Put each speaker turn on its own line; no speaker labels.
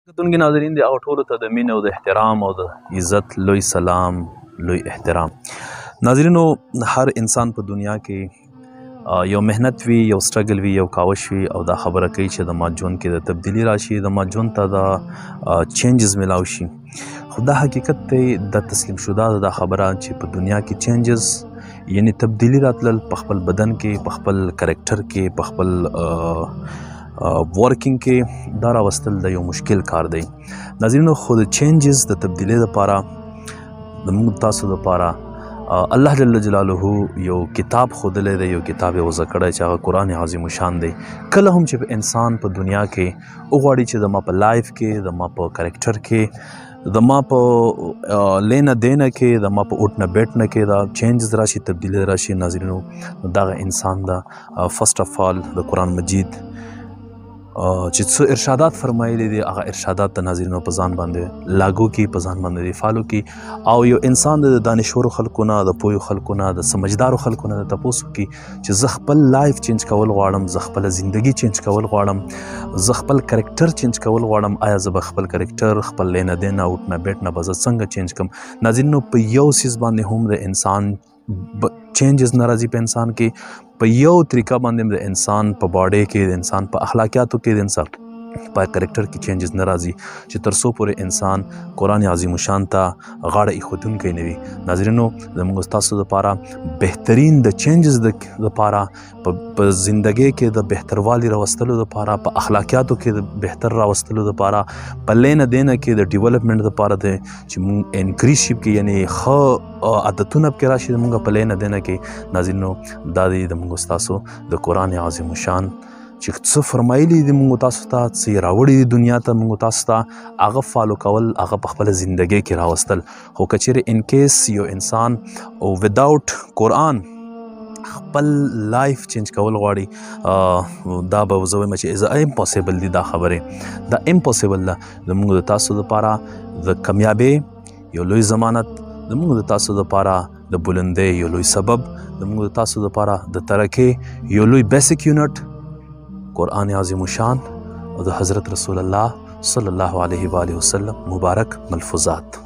کتونکي ناظرین د هغه ټولو ته د مینې او د احترام او د عزت لوی سلام، لوی احترام. ناظرینو، هر انسان په دنیا کې یو محنت وي، یو سټرګل وي، یو کاوش وي او دا خبره کوي چې د ما ژوند کې د تبدیلي راشي، د ما ژوند ته د چینجز میلاو شي. خو دا حقیقت دی، د تسلیم شده دا خبره چې په دنیا کې چینجز یعنی تبدیلی راتلل په خپل بدن کې، په خپل کرکټر کې، په خپل ورکینګ کې دا راوستل د یو مشکل کار دی. ناظرینو، خو د چینجز د تبدیلی لپاره د موږ تاسو لپاره الله جل جلاله یو کتاب ښودلی دی، یو کتاب یې وضع کړی چې هغه قرآن عظیم شان دی. کله هم چې انسان په دنیا کې وغواړي چې د ما په لایف کې، د ما په کرکټر کې، د ما په لینا دینا کې، د ما په اٹھنا بیٹھنا کې دا چینجز راشي، تبدیلی راشي. ناظرینو، دغه انسان دا فرست اف آل د قرآن مجید چې څه ارشادات فرمایلی دي، هغه ارشادات د ناظرینو په ځان باندې لاګو کی، په ځان باندې فالو کی، او یو انسان د دانشورو خلکو نه، د پوهو خلکو نه، د سمجدارو خلکو نه تپوس کی چې زه خپل لایف چینج کول غواړم، زه خپل زندگی چینج کول غواړم، زه خپل کرکټر چینج کول غواړم. آیا زه به خپل کرکټر، خپل لینا دینا، اٹھنا بیٹھنا به زه څنګه چینج کم؟ ناظرینو، په یو څیز باندې هم د انسان چینجز ناراضي په انسان کې، په یو طریقه باندې د انسان په باډي کې، د انسان په اخلاقیاتو کې، د انسان په کرکټر کې چینجز نه راځي چې تر څو پورې انسان قرآن عظیم شان ته غاړه ایښودونکی نه وي. ناظرینو، زموږ ستاسو دپاره بهترین د چینجز دپاره، په زندګۍ کې د بهتروالي راوستلو دپاره، په اخلاقیاتو کې د بهتر راوستلو دپاره، په لینا دینا کې د ډیولپمنټ دپاره دی چې موږ انکریز شي کې، یعنی ښه عادتونه پکې راشي زموږ په لینا دینا کې. ناظرینو، دا دی د موږ ستاسو د قرآن عظیم شان چې څه فرمایلی دي موږ تاسو ته، څه یې راوړي دي دنیا ته موږ تاسو ته، هغه فالو کول، هغه په خپله زندګۍ کې راوستل. خو که چیرې انکیس یو انسان وداوټ قرآن خپل لایف چینج کول غواړي، دا به زه وایم چې امپاسیبل دي. دا خبرې دا امپاسیبل ده. زموږ د تاسو دپاره د کامیابۍ یو لوی ضمانت، زموږ د تاسو دپاره د بلندۍ یو لوی سبب، زموږ د تاسو دپاره د ترقۍ یو لوی بیسک یونټ قرآن عظیم شان او د حضرت رسول الله صلی الله علیه و آله وسلم مبارک ملفوظات.